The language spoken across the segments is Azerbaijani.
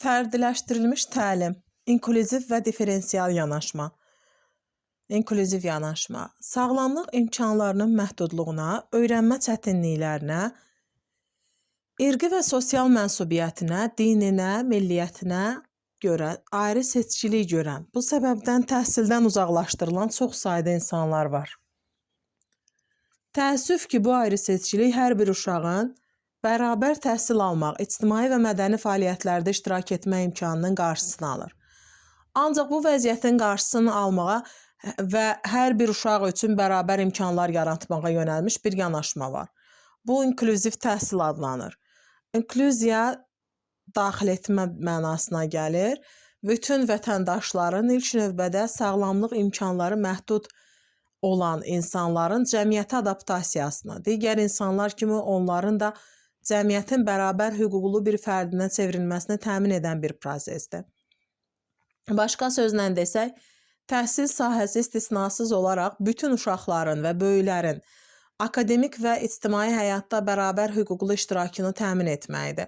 Fərdiləşdirilmiş təlim, inklüziv və diferensial yanaşma. İnklüziv yanaşma, sağlamlıq imkanlarının məhdudluğuna, öyrənmə çətinliklərinə, irqi və sosial mənsubiyyətinə, dininə, milliyyətinə görə ayrı seçkilik görən, bu səbəbdən təhsildən uzaqlaşdırılan çox sayda insanlar var. Təəssüf ki, bu ayrı seçkilik hər bir uşağın bərabər təhsil almaq, ictimai və mədəni fəaliyyətlərdə iştirak etmə imkanının qarşısını alır. Ancaq bu vəziyyətin qarşısını almağa və hər bir uşaq üçün bərabər imkanlar yaratmağa yönəlmiş bir yanaşma var. Bu, inklüziv təhsil adlanır. İnklüziya daxil etmə mənasına gəlir. Bütün vətəndaşların ilk növbədə sağlamlıq imkanları məhdud olan insanların cəmiyyətə adaptasiyasına, digər insanlar kimi onların da cəmiyyətin bərabər hüquqlu bir fərdinə çevrilməsini təmin edən bir prosesdir. Başqa sözlə desək, təhsil sahəsi istisnasız olaraq bütün uşaqların və böyüklərin akademik və ictimai həyatda bərabər hüquqlu iştirakını təmin etməkdir.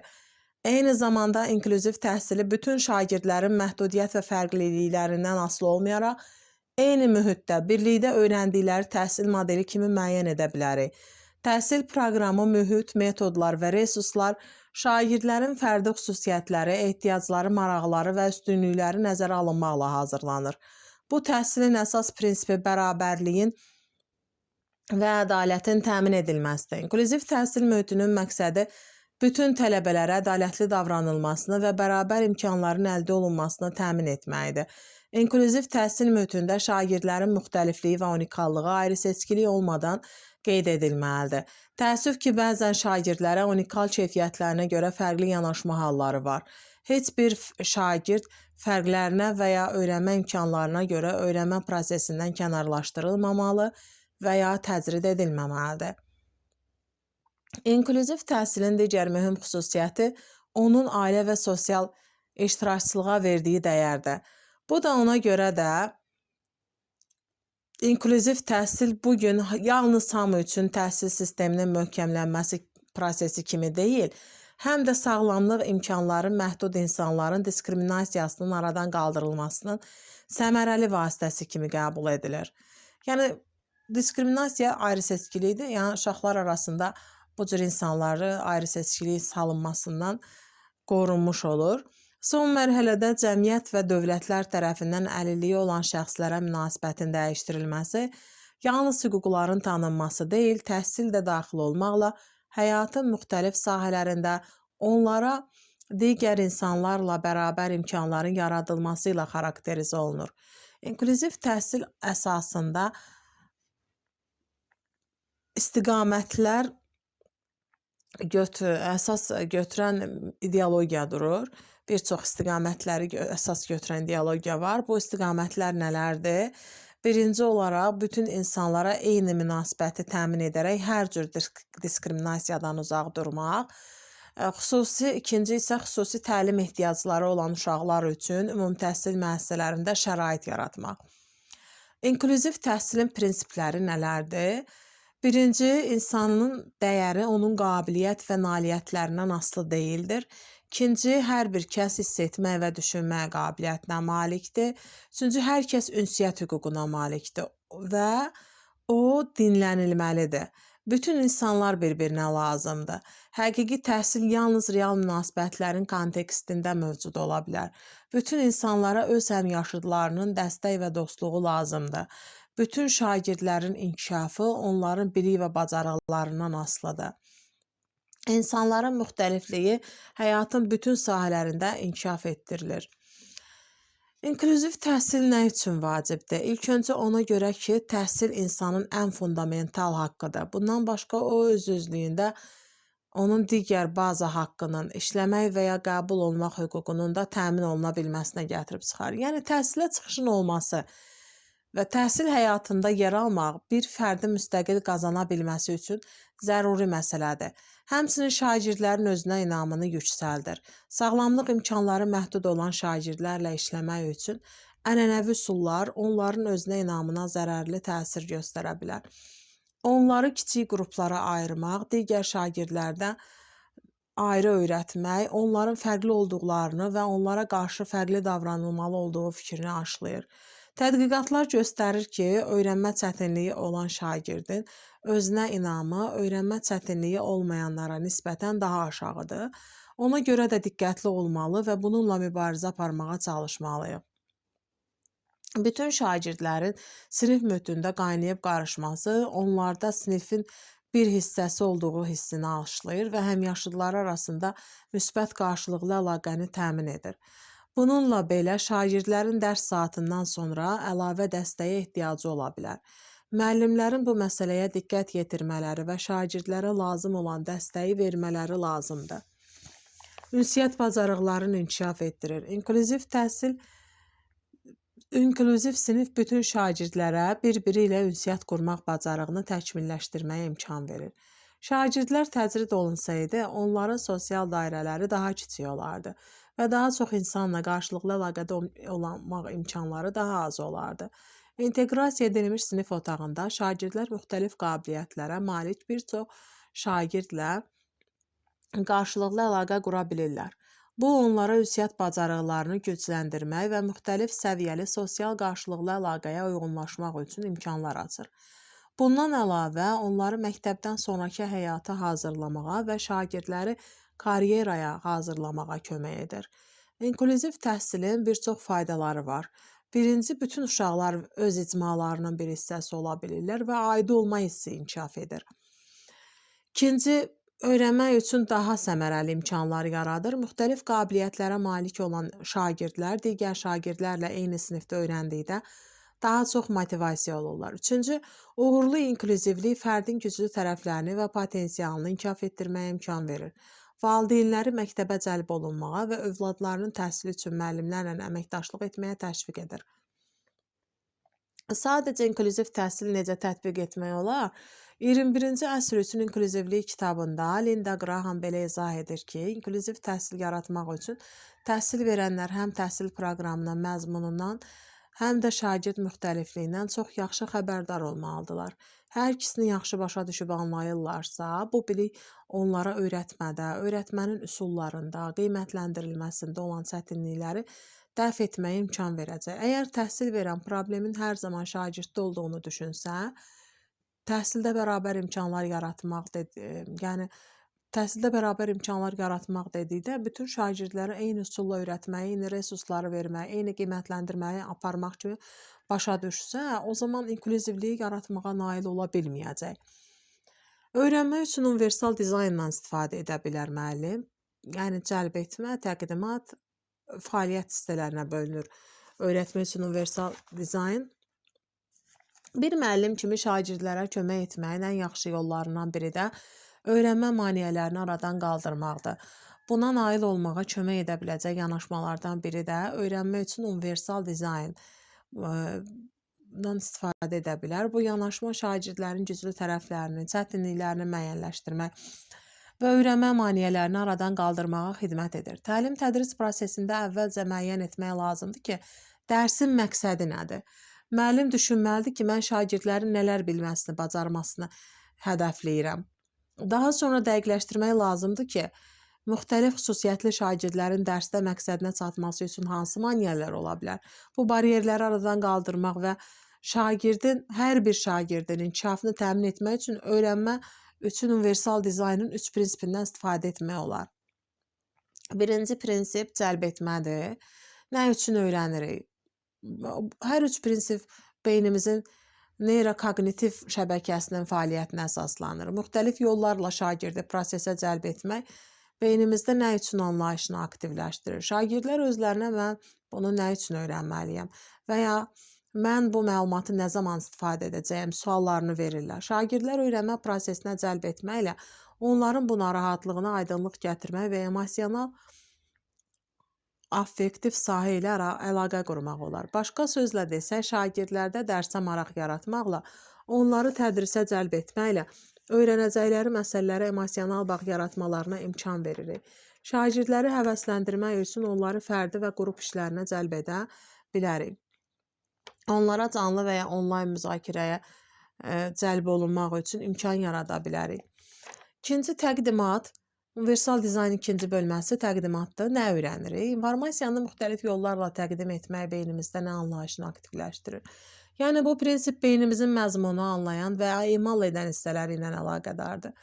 Eyni zamanda inklüziv təhsili bütün şagirdlərin məhdudiyyət və fərqliliklərindən asılı olmayaraq, eyni mühitdə, birlikdə öyrəndikləri təhsil modeli kimi müəyyən edə bilərik. Təhsil proqramı, mühit, metodlar və resurslar şagirdlərin fərdi xüsusiyyətləri, ehtiyacları, maraqları və üstünlükləri nəzərə alınmaqla hazırlanır. Bu, təhsilin əsas prinsipi bərabərliyin və ədalətin təmin edilməsidir. İnklüziv təhsil mühitinin məqsədi bütün tələbələrə ədalətli davranılmasını və bərabər imkanların əldə olunmasını təmin etməkdir. İnklüziv təhsil mühitində şagirdlərin müxtəlifliyi və unikallığı ayrı seçkilik olmadan qeyd edilməlidir. Təəssüf ki, bəzən şagirdlərə unikal keyfiyyətlərinə görə fərqli yanaşma halları var. Heç bir şagird fərqlərinə və ya öyrənmə imkanlarına görə öyrənmə prosesindən kənarlaşdırılmamalı və ya təcrid edilməməlidir. İnklüziv təhsilin digər mühüm xüsusiyyəti onun ailə və sosial iştirakçılığa verdiyi dəyərdir. Bu da ona görə də İnklüziv təhsil bugün yalnız hamı üçün təhsil sisteminin möhkəmlənməsi prosesi kimi deyil, həm də sağlamlıq imkanları məhdud insanların diskriminasiyasının aradan qaldırılmasının səmərəli vasitəsi kimi qəbul edilir. Yəni, diskriminasiya ayrı seçkilikdir, yəni uşaqlar arasında bu cür insanları ayrı seçkilik salınmasından qorunmuş olur. Son mərhələdə cəmiyyət və dövlətlər tərəfindən əlilliyi olan şəxslərə münasibətin dəyişdirilməsi, yalnız hüquqların tanınması deyil, təhsil də daxil olmaqla həyatın müxtəlif sahələrində onlara digər insanlarla bərabər imkanların yaradılması ilə xarakterizə olunur. İnklüziv təhsil əsasında istiqamətlər əsas götürən ideologiya durur. Bir çox istiqamətləri əsas götürən ideologiya var. Bu istiqamətlər nələrdir? Birinci olaraq, bütün insanlara eyni münasibəti təmin edərək hər cür diskriminasiyadan uzaq durmaq. İkinci isə xüsusi təlim ehtiyacları olan uşaqlar üçün ümumi təhsil müəssisələrində şərait yaratmaq. İnklüziv təhsilin prinsipləri nələrdir? Birinci, insanın dəyəri onun qabiliyyət və nailiyyətlərindən asılı deyildir. İkinci, hər bir kəs hiss etmək və düşünmək qabiliyyətinə malikdir. Üçüncü, hər kəs ünsiyyət hüququna malikdir və o dinlənilməlidir. Bütün insanlar bir-birinə lazımdır. Həqiqi təhsil yalnız real münasibətlərin kontekstində mövcud ola bilər. Bütün insanlara öz həmyaşıdlarının dəstək və dostluğu lazımdır. Bütün şagirdlərin inkişafı onların bilik və bacarıqlarından asılıdır. İnsanların müxtəlifliyi həyatın bütün sahələrində inkişaf etdirilir. İnklüziv təhsil nə üçün vacibdir? İlk öncə ona görə ki, təhsil insanın ən fundamental haqqıdır. Bundan başqa o öz-özlüyündə onun digər baza haqqının, işləmək və ya qəbul olmaq hüququnun da təmin oluna bilməsinə gətirib çıxarır. Yəni, təhsilə çıxışın olması və təhsil həyatında yer almaq bir fərdin müstəqil qazana bilməsi üçün zəruri məsələdir. Həmçinin şagirdlərin özünə inamını yüksəldir. Sağlamlıq imkanları məhdud olan şagirdlərlə işləmək üçün ənənəvi üsullar onların özünə inamına zərərli təsir göstərə bilər. Onları kiçik qruplara ayırmaq, digər şagirdlərdən ayrı öyrətmək, onların fərqli olduqlarını və onlara qarşı fərqli davranılmalı olduğu fikrini aşılayır. Tədqiqatlar göstərir ki, öyrənmə çətinliyi olan şagirdin özünə inamı öyrənmə çətinliyi olmayanlara nisbətən daha aşağıdır. Ona görə də diqqətli olmalı və bununla mübarizə aparmağa çalışmalıyıq. Bütün şagirdlərin sinif mühitində qaynayıb qarışması onlarda sinifin bir hissəsi olduğu hissini aşılayır və həmyaşıdları arasında müsbət qarşılıqlı əlaqəni təmin edir. Bununla belə şagirdlərin dərs saatından sonra əlavə dəstəyə ehtiyacı ola bilər. Müəllimlərin bu məsələyə diqqət yetirmələri və şagirdlərə lazım olan dəstəyi vermələri lazımdır. Ünsiyyət bacarıqlarını inkişaf etdirir. İnklüziv sinif bütün şagirdlərə bir-biri ilə ünsiyyət qurmaq bacarığını təkmilləşdirməyə imkan verir. Şagirdlər təcrid olunsaydı, onların sosial dairələri daha kiçik olardı və daha çox insanla qarşılıqlı əlaqədə olmaq imkanları daha az olardı. İnteqrasiya edilmiş sinif otağında şagirdlər müxtəlif qabiliyyətlərə malik bir çox şagirdlə qarşılıqlı əlaqə qura bilirlər. Bu, onlara ünsiyyət bacarıqlarını gücləndirmək və müxtəlif səviyyəli sosial qarşılıqlı əlaqəyə uyğunlaşmaq üçün imkanlar açır. Bundan əlavə, onları məktəbdən sonraki həyata hazırlamağa və şagirdləri karyeraya hazırlamağa kömək edir. İnklüziv təhsilin bir çox faydaları var. Birinci, bütün uşaqlar öz icmalarının bir hissəsi ola bilirlər və aid olma hissi inkişaf edir. İkinci, öyrənmək üçün daha səmərəli imkanlar yaradır. Müxtəlif qabiliyyətlərə malik olan şagirdlər digər şagirdlərlə eyni sinifdə öyrəndikdə daha çox motivasiya olurlar. Üçüncü, uğurlu inklüzivlik fərdin güclü tərəflərini və potensialını inkişaf etdirməyə imkan verir. Valideynləri məktəbə cəlb olunmağa və övladlarının təhsili üçün müəllimlərlə əməkdaşlıq etməyə təşviq edir. Sadəcə inklüziv təhsil necə tətbiq etmək olar? 21-ci əsr üçün inklüzivlik kitabında Linda Graham belə izah edir ki, inklüziv təhsil yaratmaq üçün təhsil verənlər həm təhsil proqramından, məzmunundan, həm də şagird müxtəlifliyindən çox yaxşı xəbərdar olmalıdırlar. Hər ikisini yaxşı başa düşüb anlayırlarsa, bu bilik onlara öyrətmədə, öyrətmənin üsullarında, qiymətləndirilməsində olan çətinlikləri dəf etməyə imkan verəcək. Əgər təhsil verən problemin hər zaman şagirddə olduğunu düşünsə, təhsildə bərabər imkanlar yaratmaq dedikdə bütün şagirdləri eyni üsulla öyrətməyi, eyni resursları verməyi, eyni qiymətləndirməyi aparmaq kimi başa düşsə, o zaman inklüzivliyi yaratmağa nail ola bilməyəcək. Öyrənmək üçün universal dizayndan istifadə edə bilər müəllim. Yəni cəlb etmə, təqdimat, fəaliyyət hissələrinə bölünür. Öyrətmək üçün universal dizayn. Bir müəllim kimi şagirdlərə kömək etməyin ən yaxşı yollarından biri də öyrənmə maneələrini aradan qaldırmaqdır. Buna nail olmağa kömək edə biləcək yanaşmalardan biri də öyrənmə üçün universal dizayndan istifadə edə bilər. Bu yanaşma şagirdlərin güclü tərəflərini, çətinliklərini müəyyənləşdirmək və öyrənmə maneələrini aradan qaldırmağa xidmət edir. Təlim-tədris prosesində əvvəlcə müəyyən etmək lazımdır ki, dərsin məqsədi nədir? Müəllim düşünməlidir ki, mən şagirdlərin nələr bilməsini, bacarmasını hədəfləyirəm. Daha sonra dəqiqləşdirmək lazımdır ki, müxtəlif xüsusiyyətli şagirdlərin dərsdə məqsədinə çatması üçün hansı maneələr ola bilər? Bu bariyerləri aradan qaldırmaq və hər bir şagirdin inkişafını təmin etmək üçün öyrənmə üçün universal dizaynın 3 prinsipindən istifadə etmək olar. Birinci prinsip cəlb etmədir. Nə üçün öyrənirik? Hər üç prinsip beynimizin neyrokognitiv şəbəkəsinin fəaliyyətinə əsaslanır. Müxtəlif yollarla şagirdi prosesə cəlb etmək beynimizdə nə üçün anlayışını aktivləşdirir. Şagirdlər özlərinə mən bunu nə üçün öyrənməliyəm və ya mən bu məlumatı nə zaman istifadə edəcəyim suallarını verirlər. Şagirdlər öyrənmə prosesinə cəlb etməklə onların bu narahatlığına aydınlıq gətirmək və emosional affektiv sahə ilə əlaqə qurmaq olar. Başqa sözlə desək, şagirdlərdə dərsə maraq yaratmaqla, onları tədrisə cəlb etməklə öyrənəcəkləri məsələlərə emosional bağ yaratmalarına imkan veririk. Şagirdləri həvəsləndirmək üçün onları fərdi və qrup işlərinə cəlb edə bilərik. Onlara canlı və ya onlayn müzakirəyə cəlb olunmaq üçün imkan yarada bilərik. İkinci təqdimat. Universal dizayn ikinci bölməsi təqdimatdır. Nə öyrənirik? İnformasiyanı müxtəlif yollarla təqdim etmək beynimizdə nə anlayışını aktivləşdirir? Yəni bu prinsip beynimizin məzmunu anlayan və emal edən hissələri ilə əlaqədardır.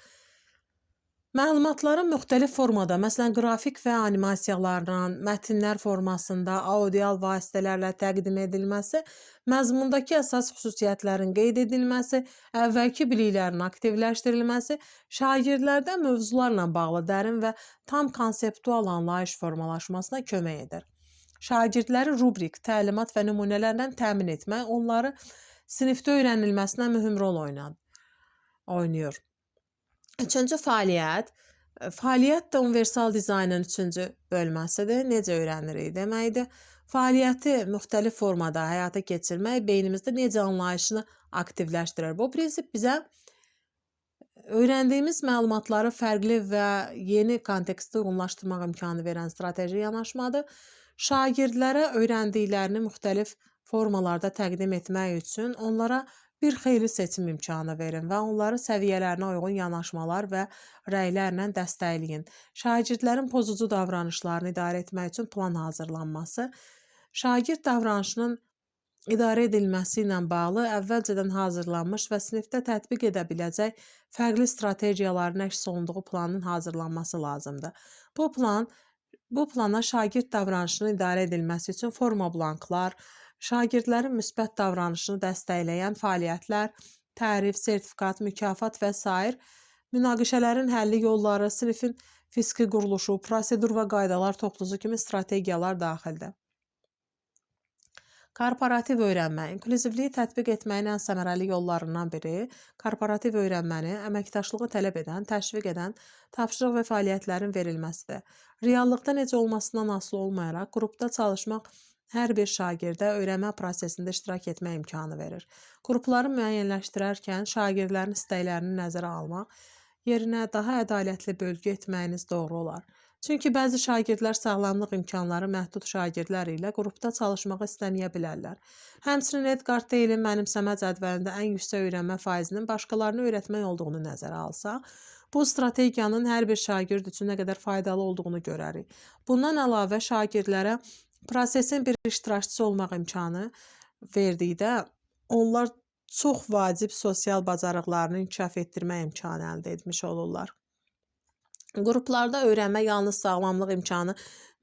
Məlumatların müxtəlif formada, məsələn, qrafik və animasiyalarla, mətnlər formasında, audial vasitələrlə təqdim edilməsi, məzmundakı əsas xüsusiyyətlərin qeyd edilməsi, əvvəlki biliklərin aktivləşdirilməsi, şagirdlərdə mövzularla bağlı dərin və tam konseptual anlayış formalaşmasına kömək edir. Şagirdləri rubrik, təlimat və nümunələrlə təmin etmək onları sinifdə öyrənilməsinə mühüm rol oynayır. Üçüncü fəaliyyət. Fəaliyyət də universal dizaynın üçüncü bölməsidir. Necə öyrənirik deməkdir. Fəaliyyəti müxtəlif formada həyata keçirmək beynimizdə necə anlayışını aktivləşdirir. Bu prinsip bizə öyrəndiyimiz məlumatları fərqli və yeni kontekstdə uyğunlaşdırmaq imkanı verən strateji yanaşmadır. Şagirdlərə öyrəndiklərini müxtəlif formalarda təqdim etmək üçün onlara bir xeyli seçim imkanı verin və onları səviyyələrinə uyğun yanaşmalar və rəylərlə dəstəkləyin. Şagirdlərin pozucu davranışlarını idarə etmək üçün plan hazırlanması, şagird davranışının idarə edilməsi ilə bağlı əvvəlcədən hazırlanmış və sinifdə tətbiq edə biləcək fərqli strategiyaların əks olunduğu planın hazırlanması lazımdır. Bu plana şagird davranışının idarə edilməsi üçün forma blanklar, şagirdlərin müsbət davranışını dəstəkləyən fəaliyyətlər, tərif, sertifikat, mükafat və s. münaqişələrin həlli yolları, sinifin fiziki quruluşu, prosedur və qaydalar toplusu kimi strategiyalar daxildir. Korporativ öyrənmə. İnklüzivliyi tətbiq etməyin ən səmərəli yollarından biri korporativ öyrənməni əməkdaşlığı tələb edən, təşviq edən tapşırıq və fəaliyyətlərin verilməsidir. Reallıqda necə olmasından asılı olmayaraq, qrupda çalışmaq hər bir şagirdə öyrənmə prosesində iştirak etmə imkanı verir. Qrupları müəyyənləşdirərkən şagirdlərin istəklərini nəzərə almaq yerinə daha ədalətli bölgü etməyiniz doğru olar. Çünki bəzi şagirdlər sağlamlıq imkanları məhdud şagirdlər ilə qrupda çalışmağı istəməyə bilərlər. Həmçinin Edgar Teylin mənimsəmə cədvəlində ən yüksək öyrənmə faizinin başqalarını öyrətmək olduğunu nəzərə alsaq, bu strategiyanın hər bir şagird üçün nə qədər faydalı olduğunu görərik. Bundan əlavə şagirdlərə prosesin bir iştirakçısı olmaq imkanı verdikdə onlar çox vacib sosial bacarıqlarını inkişaf etdirmə imkanı əldə etmiş olurlar. Qruplarda öyrənmə yalnız sağlamlıq imkanı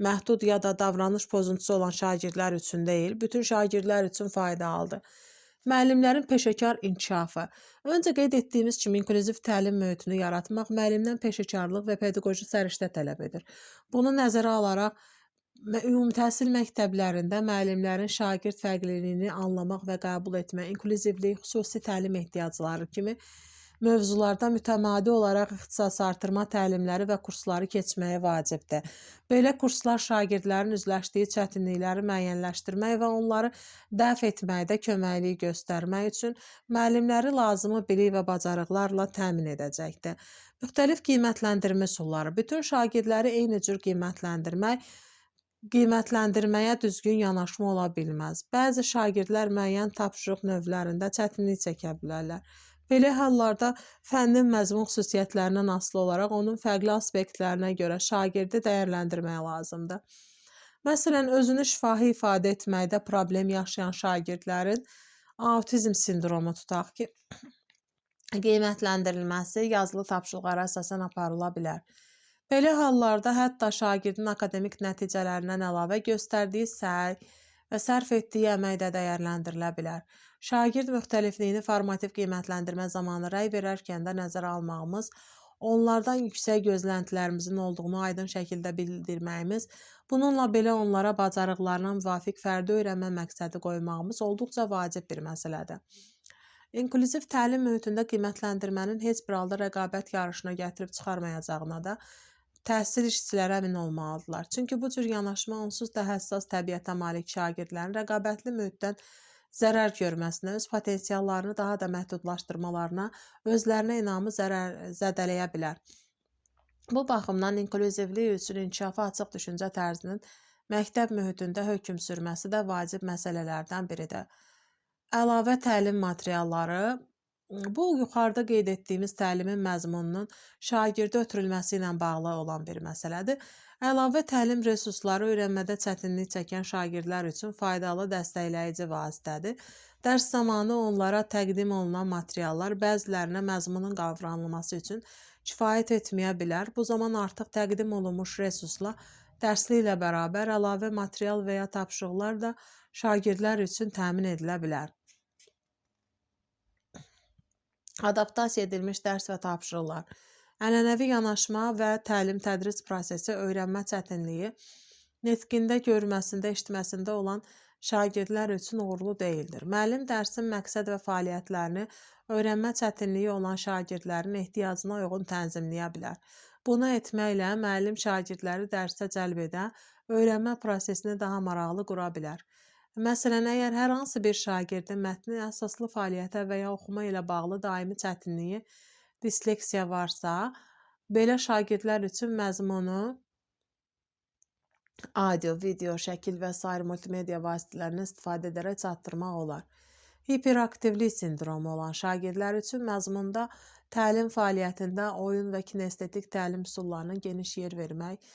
məhdud ya da davranış pozuntusu olan şagirdlər üçün deyil, bütün şagirdlər üçün faydalıdır. Müəllimlərin peşəkar inkişafı. Öncə qeyd etdiyimiz kimi inklüziv təlim mühitini yaratmaq müəllimdən peşəkarlıq və pedaqoji səriştə tələb edir. Bunu nəzərə alaraq ümumi təhsil məktəblərində müəllimlərin şagird fərqliliyini anlamaq və qəbul etmək, inklüzivlik, xüsusi təlim ehtiyacları kimi mövzularda mütəmadi olaraq ixtisas artırma təlimləri və kursları keçməyə vacibdir. Belə kurslar şagirdlərin üzləşdiyi çətinlikləri müəyyənləşdirmək və onları dəf etməkdə köməklik göstərmək üçün müəllimləri lazımi bilik və bacarıqlarla təmin edəcəkdir. Müxtəlif qiymətləndirmə üsulları. Bütün şagirdləri eyni cür qiymətləndirməyə düzgün yanaşma ola bilməz. Bəzi şagirdlər müəyyən tapşırıq növlərində çətinlik çəkə bilərlər. Belə hallarda fənnin məzmun xüsusiyyətlərindən asılı olaraq onun fərqli aspektlərinə görə şagirdi dəyərləndirmək lazımdır. Məsələn, özünü şifahi ifadə etməkdə problem yaşayan şagirdlərin autizm sindromu tutaq ki, qiymətləndirilməsi yazılı tapşırıqlara əsasən aparıla bilər. Belə hallarda hətta şagirdin akademik nəticələrindən əlavə göstərdiyi səy və sərf etdiyi əmək də dəyərləndirilə bilər. Şagird müxtəlifliyini formativ qiymətləndirmə zamanı rəy verərkən də nəzərə almağımız, onlardan yüksək gözləntilərimizin olduğunu aydın şəkildə bildirməyimiz, bununla belə onlara bacarıqlarına müvafiq fərdi öyrənmə məqsədi qoymağımız olduqca vacib bir məsələdir. İnklüziv təlim mühitində qiymətləndirmənin heç bir halda rəqabət yarışına gətirib çıxarmayacağına da təhsil işçiləri əmin olmalıdırlar. Çünki bu cür yanaşma onsuz da həssas təbiətə malik şagirdlərin rəqabətli mühitdən zərər görməsinə, öz potensiallarını daha da məhdudlaşdırmalarına, özlərinə inamı zədələyə bilər. Bu baxımdan inklüzivlik üçün inkişafa açıq düşüncə tərzinin məktəb mühitində hökm sürməsi də vacib məsələlərdən biridir. Əlavə təlim materialları, Bu yuxarıda qeyd etdiyimiz təlimin məzmununun şagirdə ötürülməsi ilə bağlı olan bir məsələdir. Əlavə təlim resursları öyrənmədə çətinlik çəkən şagirdlər üçün faydalı dəstəkləyici vasitədir. Dərs zamanı onlara təqdim olunan materiallar bəzilərinə məzmunun qavranılması üçün kifayət etməyə bilər. Bu zaman artıq təqdim olunmuş resursla dərsliklə bərabər əlavə material və ya tapşırıqlar da şagirdlər üçün təmin edilə bilər. Adaptasiya edilmiş dərs və tapşırıqlar. Ənənəvi yanaşma və təlim-tədris prosesi öyrənmə çətinliyi, nitqində, görməsində, eşitməsində olan şagirdlər üçün uğurlu deyildir. Müəllim dərsin məqsəd və fəaliyyətlərini öyrənmə çətinliyi olan şagirdlərin ehtiyacına uyğun tənzimləyə bilər. Bunu etməklə müəllim şagirdləri dərsə cəlb edən, öyrənmə prosesini daha maraqlı qura bilər. Məsələn, əgər hər hansı bir şagirdin mətni əsaslı fəaliyyətə və ya oxuma ilə bağlı daimi çətinliyi, disleksiya varsa, belə şagirdlər üçün məzmunu audio, video, şəkil və sair multimedia vasitələrindən istifadə edərək çatdırmaq olar. Hiperaktivlik sindromu olan şagirdlər üçün məzmunda təlim fəaliyyətində oyun və kinestetik təlim üsullarına geniş yer vermək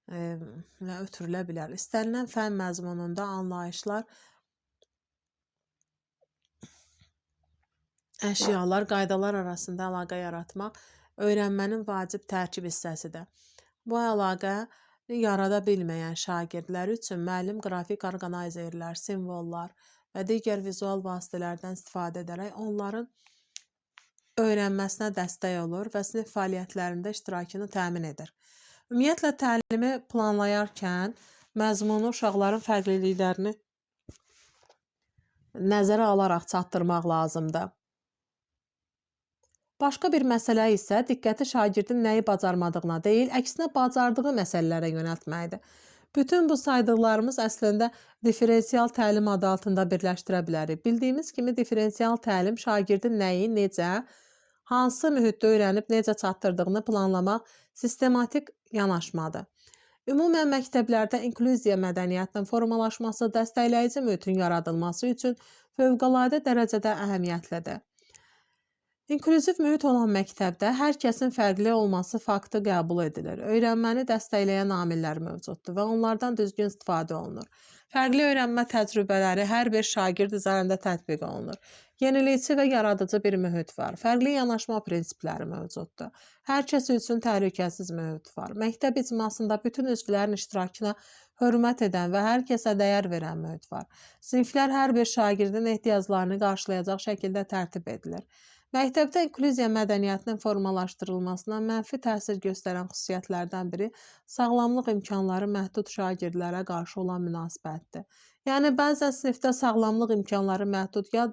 ötürülə bilər. İstənilən fən məzmununda anlayışlar, əşyalar, qaydalar arasında əlaqə yaratmaq öyrənmənin vacib tərkib hissəsidir. Bu əlaqə yarada bilməyən şagirdlər üçün müəllim qrafik orqanayzerlər, simvollar və digər vizual vasitələrdən istifadə edərək onların öyrənməsinə dəstək olur və sinif fəaliyyətlərində iştirakını təmin edir. Ümumiyyətlə, təlimi planlayarkən məzmunu uşaqların fərqliliklərini nəzərə alaraq çatdırmaq lazımdır. Başqa bir məsələ isə diqqəti şagirdin nəyi bacarmadığına deyil, əksinə bacardığı məsələlərə yönəltməkdir. Bütün bu saydıqlarımız əslində diferensial təlim adı altında birləşdirə bilərik. Bildiyimiz kimi diferensial təlim şagirdin nəyi, necə, hansı mühitdə öyrənib necə çatdırdığını planlamaq sistematik yanaşmadır. Ümumən məktəblərdə inklüziya mədəniyyətinin formalaşması, dəstəkləyici mühitin yaradılması üçün fövqəladə dərəcədə əhəmiyyətlidir. İnklüziv mühit olan məktəbdə hər kəsin fərqli olması faktı qəbul edilir. Öyrənməni dəstəkləyən amillər mövcuddur və onlardan düzgün istifadə olunur. Fərqli öyrənmə təcrübələri hər bir şagird üzərində tətbiq olunur. Yenilikçi və yaradıcı bir mühit var. Fərqli yanaşma prinsipləri mövcuddur. Hər kəs üçün təhlükəsiz mühit var. Məktəb icmasında bütün üzvlərin iştirakına hörmət edən və hər kəsə dəyər verən mühit var. Siniflər hər bir şagirdin ehtiyaclarını qarşılayacaq şəkildə tərtib edilir. Məktəbdə inklüziya mədəniyyətinin formalaşdırılmasına mənfi təsir göstərən xüsusiyyətlərdən biri sağlamlıq imkanları məhdud şagirdlərə qarşı olan münasibətdir. Yəni, bəzən sinifdə sağlamlıq imkanları məhdud ya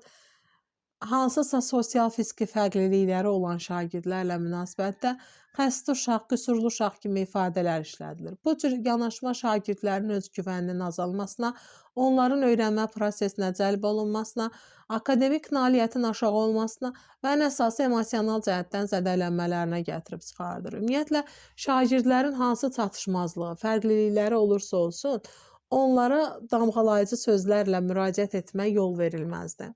hansısa sosial-fiziki fərqlilikləri olan şagirdlərlə münasibətdə xəstə uşaq, qüsurlu uşaq kimi ifadələr işlədilir. Bu cür yanaşma şagirdlərin özgüvəninin azalmasına, onların öyrənmə prosesinə cəlb olunmasına, akademik nailiyyətin aşağı olmasına və ən əsası emosional cəhətdən zədələnmələrinə gətirib çıxardır. Ümumiyyətlə, şagirdlərin hansı çatışmazlığı, fərqlilikləri olursa olsun, onlara damğalayıcı sözlərlə müraciət etmək yol verilməzdir.